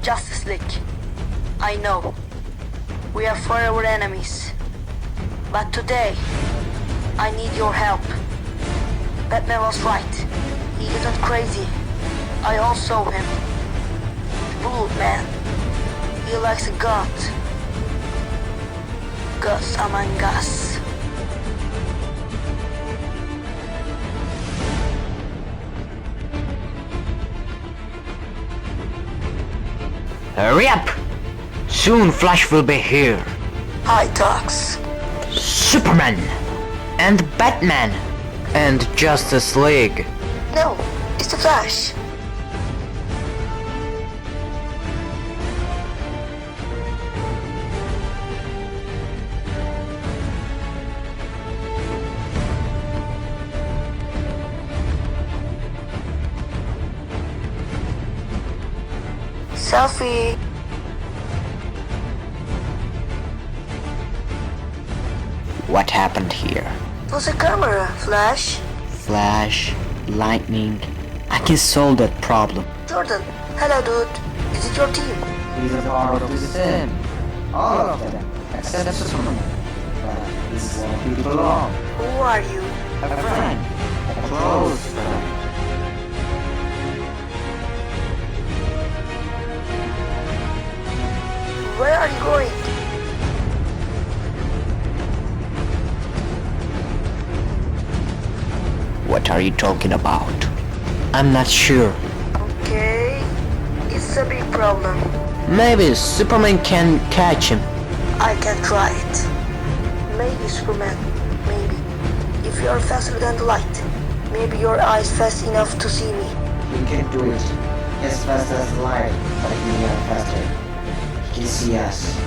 Justice League. I know. We are forever enemies. But today, I need your help. Batman was right. He isn't crazy. I all saw him. The Blue Man. He likes a god. Gods among us. Hurry up! Soon Flash will be here. Hi, Docs. Superman! And Batman! And Justice League. No, it's the Flash. Selfie. What happened here? It was a camera, Flash. Flash, lightning. I can solve that problem. Jordan, hello dude. Is it your team? He's a part of the system. All of them, except Superman. But this is where we belong. Who are you? A friend. A close friend. Where are you going? What are you talking about? I'm not sure. Okay, it's a big problem. Maybe Superman can catch him. I can try it. Maybe Superman, maybe. If you are faster than the light, maybe your eyes fast enough to see me. He can do it. As fast as light, but we are faster. He can see us.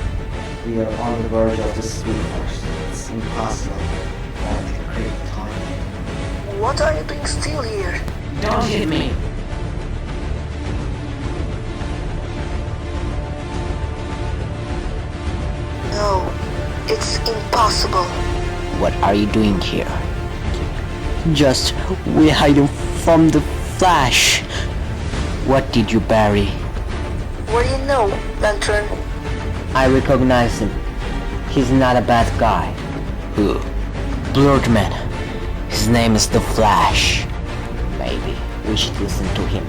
We are on the verge of the speed force. It's impossible for the great time. What are you doing still here? Don't hit me. No, it's impossible. What are you doing here? Just we're hiding from the Flash. What did you bury? What do you know, Lantern? I recognize him. He's not a bad guy. Who? Blurtman. His name is the Flash. Maybe we should listen to him.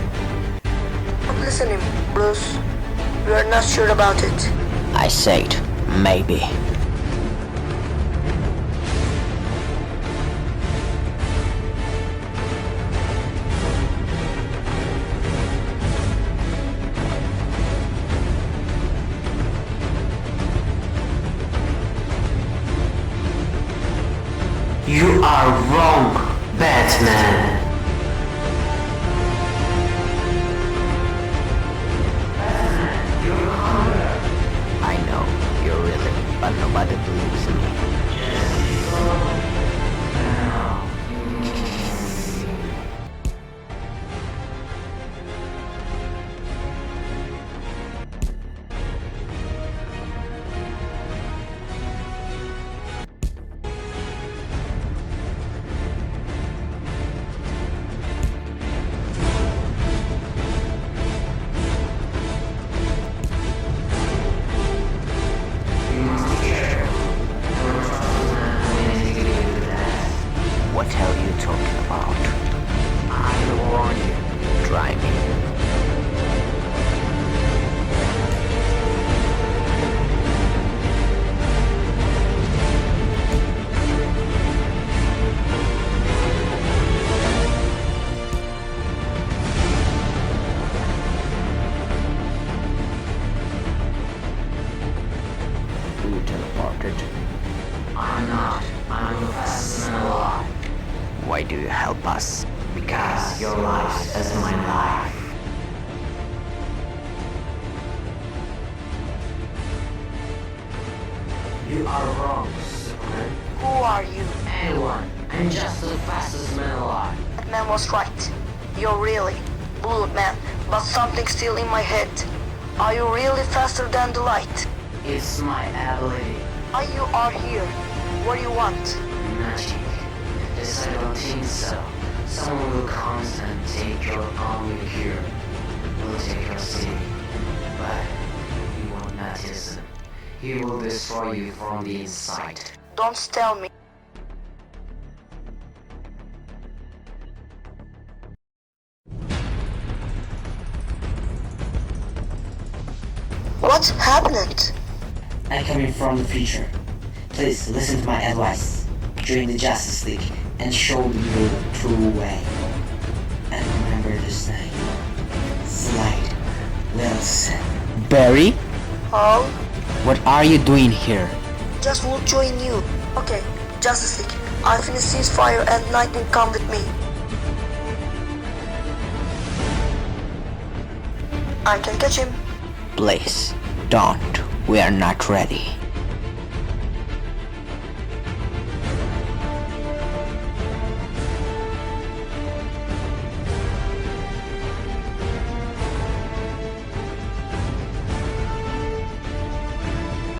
I'm listening, Bruce. We are not sure about it. I said maybe. You are wrong, Batman. Batman, you're wrong. I know, you're really, but nobody believes in me. What hell are you talking about? I warn you. Try me. You teleported. I'm not. I'm the fastest man alive. Why do you help us? Because your life is my life. You are wrong, Superman. Who are you? Anyone. I'm just the fastest man alive. That man was right. You're really Blue Man, but something's still in my head. Are you really faster than the light? It's my ability. Why you are here? What do you want? Magic. Yes, I don't think so. Someone will come and take your army here. We'll take your city. but he won't notice him. He will destroy you from the inside. Don't tell me. What happened? I'm coming from the future. Please listen to my advice. Join the Justice League and show you the true way. And remember this name. Slide Wilson. Barry, Oh, what are you doing here? just will join you. Okay, Justice League. I finish ceasefire and Nightwing come with me. I can catch him. Please, don't. We are not ready.